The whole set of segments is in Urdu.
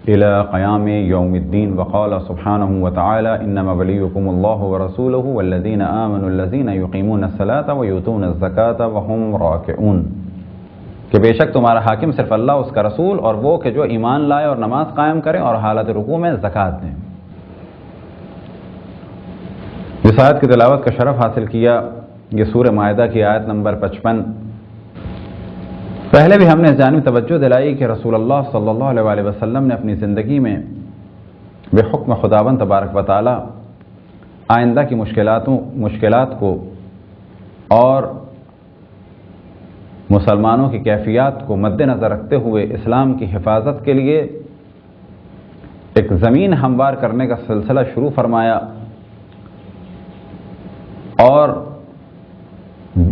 إلى قيام يوم الدين. وقال سبحانه وتعالى إنما وليكم الله ورسوله والذين آمنوا الذين يقيمون الصلاة ويؤتون الزكاة وهم راكعون، کہ بے شک تمہارا حاکم صرف اللہ، اس کا رسول، اور وہ کہ جو ایمان لائے اور نماز قائم کریں اور حالت رکوع میں زکوٰۃ دیں۔ اس آیت کی تلاوت کا شرف حاصل کیا یہ سورہ مائدہ کی آیت نمبر 55۔ پہلے بھی ہم نے اس جانب توجہ دلائی کہ رسول اللہ صلی اللہ علیہ وسلم نے اپنی زندگی میں بحکم خداوند تبارک و تعالی آئندہ کی مشکلات کو اور مسلمانوں کی کیفیات کو مد نظر رکھتے ہوئے اسلام کی حفاظت کے لیے ایک زمین ہموار کرنے کا سلسلہ شروع فرمایا، اور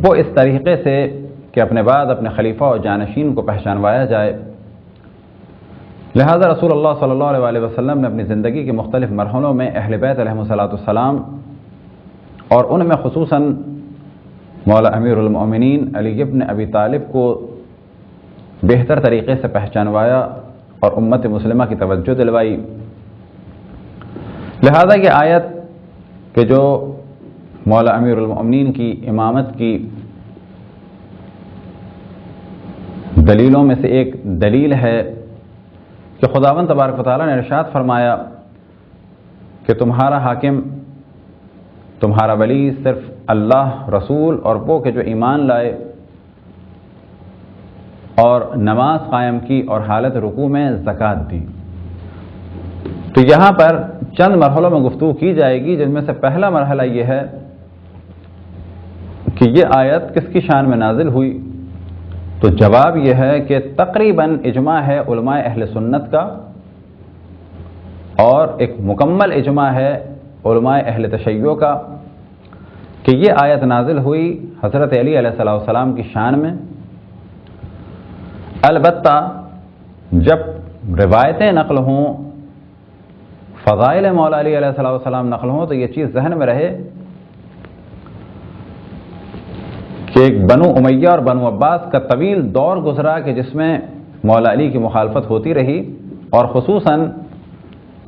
وہ اس طریقے سے کہ اپنے بعد اپنے خلیفہ اور جانشین کو پہچانوایا جائے۔ لہذا رسول اللہ صلی اللہ علیہ وسلم نے اپنی زندگی کے مختلف مرحلوں میں اہل بیت علیہم السلام اور ان میں خصوصاً مولا امیر المؤمنین علی ابن ابی طالب کو بہتر طریقے سے پہچانوایا اور امت مسلمہ کی توجہ دلوائی۔ لہذا یہ آیت کہ جو مولا امیر المؤمنین کی امامت کی دلیلوں میں سے ایک دلیل ہے کہ خداوند تبارک و تعالیٰ نے ارشاد فرمایا کہ تمہارا حاکم، تمہارا ولی صرف اللہ، رسول اور وہ کہ جو ایمان لائے اور نماز قائم کی اور حالت رکوع میں زکوٰۃ دی۔ تو یہاں پر چند مرحلوں میں گفتگو کی جائے گی، جن میں سے پہلا مرحلہ یہ ہے کہ یہ آیت کس کی شان میں نازل ہوئی؟ تو جواب یہ ہے کہ تقریباً اجماع ہے علماء اہل سنت کا، اور ایک مکمل اجماع ہے علماء اہل تشیع کا کہ یہ آیت نازل ہوئی حضرت علی علیہ السلام کی شان میں۔ البتہ جب روایتیں نقل ہوں، فضائل مولا علی علیہ السلام نقل ہوں، تو یہ چیز ذہن میں رہے کہ ایک بنو امیہ اور بنو عباس کا طویل دور گزرا کہ جس میں مولا علی کی مخالفت ہوتی رہی، اور خصوصاً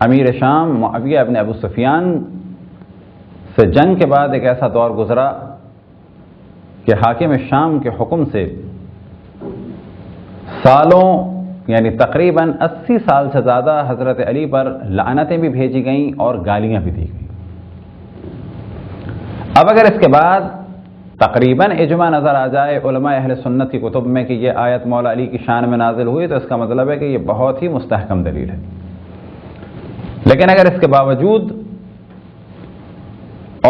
امیر شام معاویہ ابن ابو سفیان سے جنگ کے بعد ایک ایسا دور گزرا کہ حاکم شام کے حکم سے سالوں یعنی تقریباً 80 سال سے زیادہ حضرت علی پر لعنتیں بھی بھیجی گئیں اور گالیاں بھی دی گئیں۔ اب اگر اس کے بعد تقریباً اجماع نظر آ جائے علماء اہل سنت کی کتب میں کہ یہ آیت مولا علی کی شان میں نازل ہوئی، تو اس کا مطلب ہے کہ یہ بہت ہی مستحکم دلیل ہے۔ لیکن اگر اس کے باوجود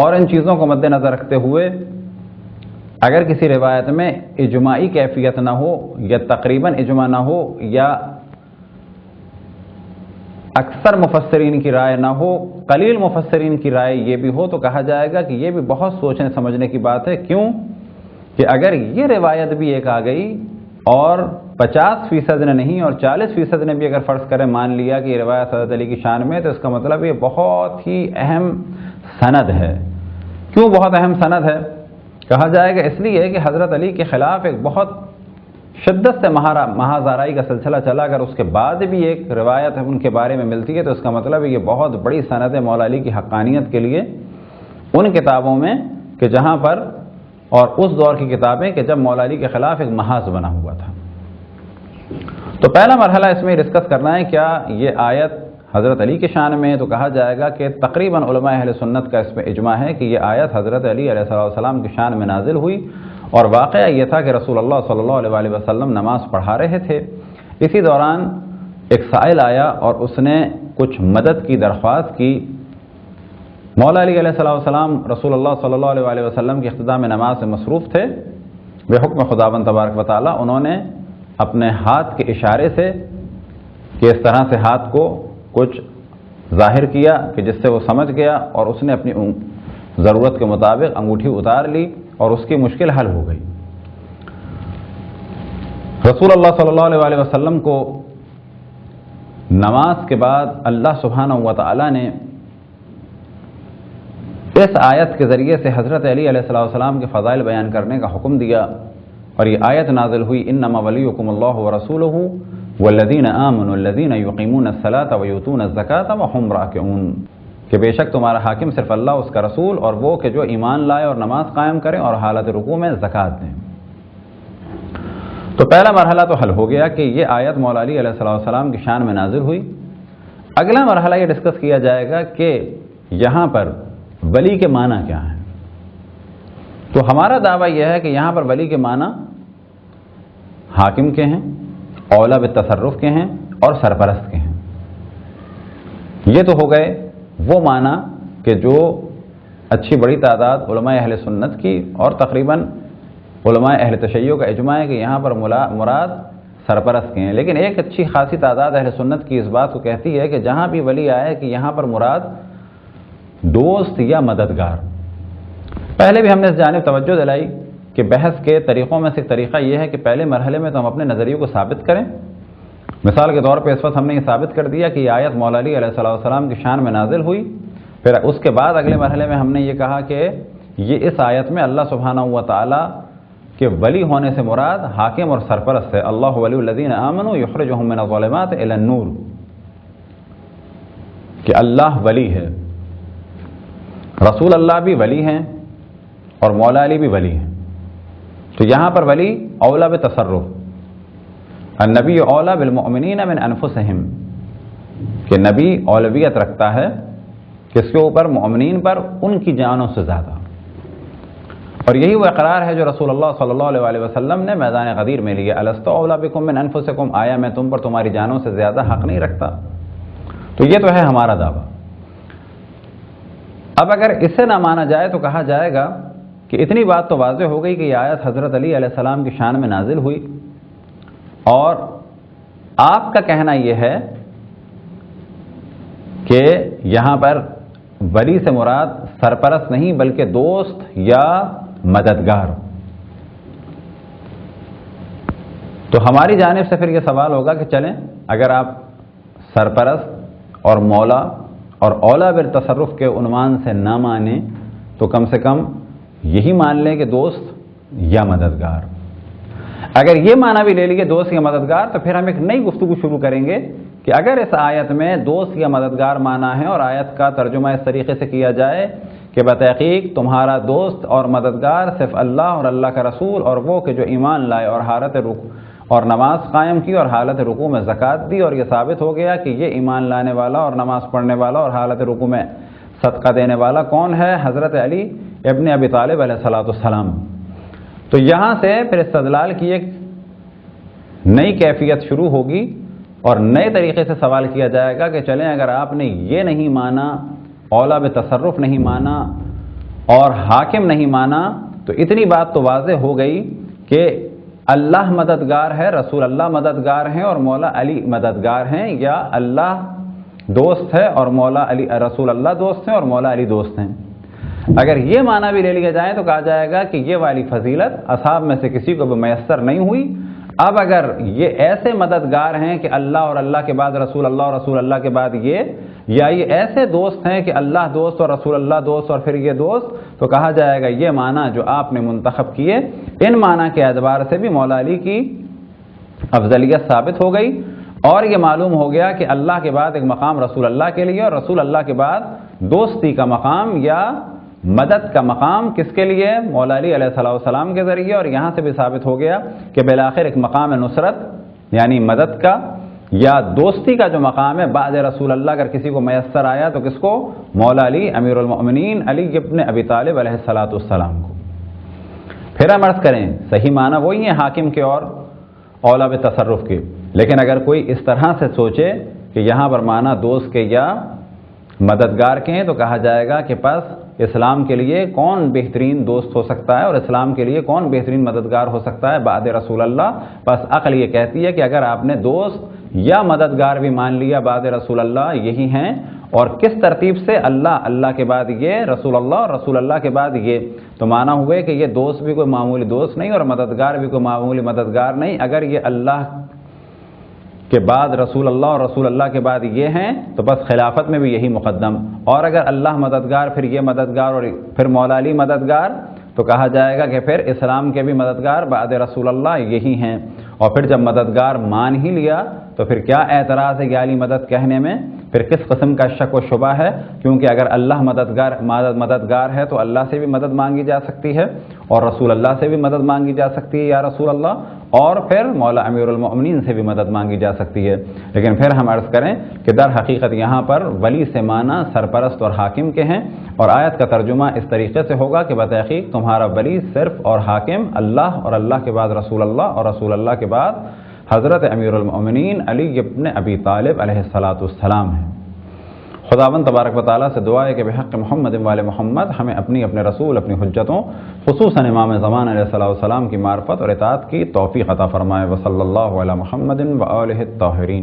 اور ان چیزوں کو مد نظر رکھتے ہوئے اگر کسی روایت میں اجماعی کیفیت نہ ہو، یا تقریباً اجماع نہ ہو، یا اکثر مفسرین کی رائے نہ ہو، قلیل مفسرین کی رائے یہ بھی ہو، تو کہا جائے گا کہ یہ بھی بہت سوچنے سمجھنے کی بات ہے۔ کیوں کہ اگر یہ روایت بھی ایک آ گئی اور 50% نے نہیں اور 40% نے بھی اگر فرض کرے مان لیا کہ یہ روایت حضرت علی کی شان میں، تو اس کا مطلب یہ بہت ہی اہم سند ہے۔ کیوں بہت اہم سند ہے؟ کہا جائے گا اس لیے کہ حضرت علی کے خلاف ایک بہت شدت سے مہازارائی کا سلسلہ چلا، اگر اس کے بعد بھی ایک روایت ان کے بارے میں ملتی ہے، تو اس کا مطلب یہ بہت بڑی سند ہے مولا علی کی حقانیت کے لیے ان کتابوں میں کہ جہاں پر، اور اس دور کی کتابیں کہ جب مولا علی کے خلاف ایک محاذ بنا ہوا تھا۔ تو پہلا مرحلہ اس میں ڈسکس کرنا ہے کیا یہ آیت حضرت علی کی شان میں، تو کہا جائے گا کہ تقریباً علماء اہل سنت کا اس میں اجماع ہے کہ یہ آیت حضرت علی علیہ السلام کی شان میں نازل ہوئی، اور واقعہ یہ تھا کہ رسول اللہ صلی اللہ علیہ وسلم نماز پڑھا رہے تھے۔ اسی دوران ایک سائل آیا اور اس نے کچھ مدد کی درخواست کی۔ مولا علی علیہ السلام رسول اللہ صلی اللہ علیہ وسلم کی اقتداء میں نماز سے مصروف تھے، بحکم خداوند تبارک و تعالی انہوں نے اپنے ہاتھ کے اشارے سے کہ اس طرح سے ہاتھ کو کچھ ظاہر کیا کہ جس سے وہ سمجھ گیا، اور اس نے اپنی ضرورت کے مطابق انگوٹھی اتار لی اور اس کی مشکل حل ہو گئی۔ رسول اللہ صلی اللہ علیہ وسلم کو نماز کے بعد اللہ سبحانہ و تعالی نے اس آیت کے ذریعے سے حضرت علی علیہ السلام کے فضائل بیان کرنے کا حکم دیا، اور یہ آیت نازل ہوئی انما ولیکم اللہ ورسولہ والذین آمنوا الذین یقیمون الصلاۃ ویؤتون الزکاۃ وہم راکعون، کہ بے شک تمہارا حاکم صرف اللہ، اس کا رسول، اور وہ کہ جو ایمان لائے اور نماز قائم کریں اور حالت رکوع میں زکوٰۃ دیں۔ تو پہلا مرحلہ تو حل ہو گیا کہ یہ آیت مولا علی علیہ السلام کی شان میں نازل ہوئی۔ اگلا مرحلہ یہ ڈسکس کیا جائے گا کہ یہاں پر ولی کے معنی کیا ہیں۔ تو ہمارا دعویٰ یہ ہے کہ یہاں پر ولی کے معنی حاکم کے ہیں، اولا بالتصرف کے ہیں، اور سرپرست کے ہیں۔ یہ تو ہو گئے وہ معنی کہ جو اچھی بڑی تعداد علماء اہل سنت کی اور تقریباً علماء اہل تشیع کا اجماع ہے کہ یہاں پر مراد سرپرست کے ہیں، لیکن ایک اچھی خاصی تعداد اہل سنت کی اس بات کو کہتی ہے کہ جہاں بھی ولی آئے کہ یہاں پر مراد دوست یا مددگار۔ پہلے بھی ہم نے اس جانب توجہ دلائی کہ بحث کے طریقوں میں سے ایک طریقہ یہ ہے کہ پہلے مرحلے میں تو ہم اپنے نظریوں کو ثابت کریں۔ مثال کے طور پہ اس وقت ہم نے یہ ثابت کر دیا کہ یہ آیت مولا علی علیہ السلام کی شان میں نازل ہوئی، پھر اس کے بعد اگلے مرحلے میں ہم نے یہ کہا کہ یہ اس آیت میں اللہ سبحانہ و تعالی کے ولی ہونے سے مراد حاکم اور سرپرست ہے۔ اللہ ولی الذین آمنوا یخرجہم من الظلمات الی النور، کہ اللہ ولی ہے، رسول اللہ بھی ولی ہیں اور مولا علی بھی ولی ہیں۔ تو یہاں پر ولی اولا بتصرف، النبی اولا بالمؤمنین من انفسہم، کہ نبی اولویت رکھتا ہے کس کے اوپر؟ مؤمنین پر، ان کی جانوں سے زیادہ۔ اور یہی وہ اقرار ہے جو رسول اللہ صلی اللہ علیہ وسلم نے میدان غدیر میں لیا، الست اولا بکم من انفسکم، آیا میں تم پر تمہاری جانوں سے زیادہ حق نہیں رکھتا؟ تو یہ تو ہے ہمارا دعویٰ۔ اب اگر اسے نہ مانا جائے تو کہا جائے گا کہ اتنی بات تو واضح ہو گئی کہ یہ آیت حضرت علی علیہ السلام کی شان میں نازل ہوئی، اور آپ کا کہنا یہ ہے کہ یہاں پر ولی سے مراد سرپرست نہیں بلکہ دوست یا مددگار۔ تو ہماری جانب سے پھر یہ سوال ہوگا کہ چلیں اگر آپ سرپرست اور مولا اور اولا بالتصرف کے عنوان سے نہ مانیں تو کم سے کم یہی مان لیں کہ دوست یا مددگار۔ اگر یہ معنی بھی لے لیے دوست یا مددگار تو پھر ہم ایک نئی گفتگو شروع کریں گے کہ اگر اس آیت میں دوست یا مددگار معنی ہے اور آیت کا ترجمہ اس طریقے سے کیا جائے کہ بتحقیق تمہارا دوست اور مددگار صرف اللہ اور اللہ کا رسول اور وہ کہ جو ایمان لائے اور حالت رکوع اور نماز قائم کی اور حالت رکوع میں زکوٰۃ دی، اور یہ ثابت ہو گیا کہ یہ ایمان لانے والا اور نماز پڑھنے والا اور حالت رکوع میں صدقہ دینے والا کون ہے؟ حضرت علی ابن ابی طالب علیہ السلام۔ تو یہاں سے پھر استدلال کی ایک نئی کیفیت شروع ہوگی اور نئے طریقے سے سوال کیا جائے گا کہ چلیں اگر آپ نے یہ نہیں مانا، اولا بتصرف نہیں مانا اور حاکم نہیں مانا، تو اتنی بات تو واضح ہو گئی کہ اللہ مددگار ہے، رسول اللہ مددگار ہیں اور مولا علی مددگار ہیں، یا اللہ دوست ہے اور مولا علی رسول اللہ دوست ہیں اور مولا علی دوست ہیں۔ اگر یہ معنی بھی لے لیا جائے تو کہا جائے گا کہ یہ والی فضیلت اصحاب میں سے کسی کو بھی میسر نہیں ہوئی۔ اب اگر یہ ایسے مددگار ہیں کہ اللہ اور اللہ کے بعد رسول اللہ اور رسول اللہ کے بعد یہ، یا یہ ایسے دوست ہیں کہ اللہ دوست اور رسول اللہ دوست اور پھر یہ دوست، تو کہا جائے گا یہ معنی جو آپ نے منتخب کیے ان معنی کے اعتبار سے بھی مولا علی کی افضلیت ثابت ہو گئی، اور یہ معلوم ہو گیا کہ اللہ کے بعد ایک مقام رسول اللہ کے لیے اور رسول اللہ کے بعد دوستی کا مقام یا مدد کا مقام کس کے لیے؟ مولا علی علیہ السلام کے ذریعے۔ اور یہاں سے بھی ثابت ہو گیا کہ بالآخر ایک مقام نصرت یعنی مدد کا یا دوستی کا جو مقام ہے بعد رسول اللہ اگر کسی کو میسر آیا تو کس کو؟ مولا علی امیر المؤمنین علی ابن ابی طالب علیہ السلام کو۔ پھر ہم عرض کریں صحیح معنی وہی ہے حاکم کے اور اولا بتصرف کے، لیکن اگر کوئی اس طرح سے سوچے کہ یہاں پر معنی دوست کے یا مددگار کے ہیں تو کہا جائے گا کہ پس اسلام کے لیے کون بہترین دوست ہو سکتا ہے اور اسلام کے لیے کون بہترین مددگار ہو سکتا ہے بعد رسول اللہ؟ بس عقل یہ کہتی ہے کہ اگر آپ نے دوست یا مددگار بھی مان لیا بعد رسول اللہ یہی ہیں، اور کس ترتیب سے؟ اللہ کے بعد یہ، رسول اللہ اور رسول اللہ کے بعد یہ، تو مانا ہوئے کہ یہ دوست بھی کوئی معمولی دوست نہیں اور مددگار بھی کوئی معمولی مددگار نہیں۔ اگر یہ اللہ کے بعد رسول اللہ اور رسول اللہ کے بعد یہ ہیں تو بس خلافت میں بھی یہی مقدم، اور اگر اللہ مددگار پھر یہ مددگار اور پھر مولا علی مددگار تو کہا جائے گا کہ پھر اسلام کے بھی مددگار بعد رسول اللہ یہی ہیں، اور پھر جب مددگار مان ہی لیا تو پھر کیا اعتراض ہے یہ علی مدد کہنے میں؟ پھر کس قسم کا شک و شبہ ہے؟ کیونکہ اگر اللہ مددگار ہے تو اللہ سے بھی مدد مانگی جا سکتی ہے اور رسول اللہ سے بھی مدد مانگی جا سکتی ہے یا رسول اللہ، اور پھر مولا امیر المؤمنین سے بھی مدد مانگی جا سکتی ہے۔ لیکن پھر ہم عرض کریں کہ در حقیقت یہاں پر ولی سے معنی سرپرست اور حاکم کے ہیں، اور آیت کا ترجمہ اس طریقے سے ہوگا کہ بتحقیق تمہارا ولی صرف اور حاکم اللہ، اور اللہ کے بعد رسول اللہ، اور رسول اللہ کے بعد حضرت امیر المؤمنین علی ابن ابی طالب علیہ السلام ہے۔ خداوند تبارک و تعالیٰ سے دعا ہے کہ بحق محمد وآل محمد ہمیں اپنے رسول، اپنی حجتوں، خصوصاً امام زمان علیہ السلام کی معرفت اور اطاعت کی توفیق عطا فرمائے۔ وصلی اللہ علی محمد وآلہ الطاہرین۔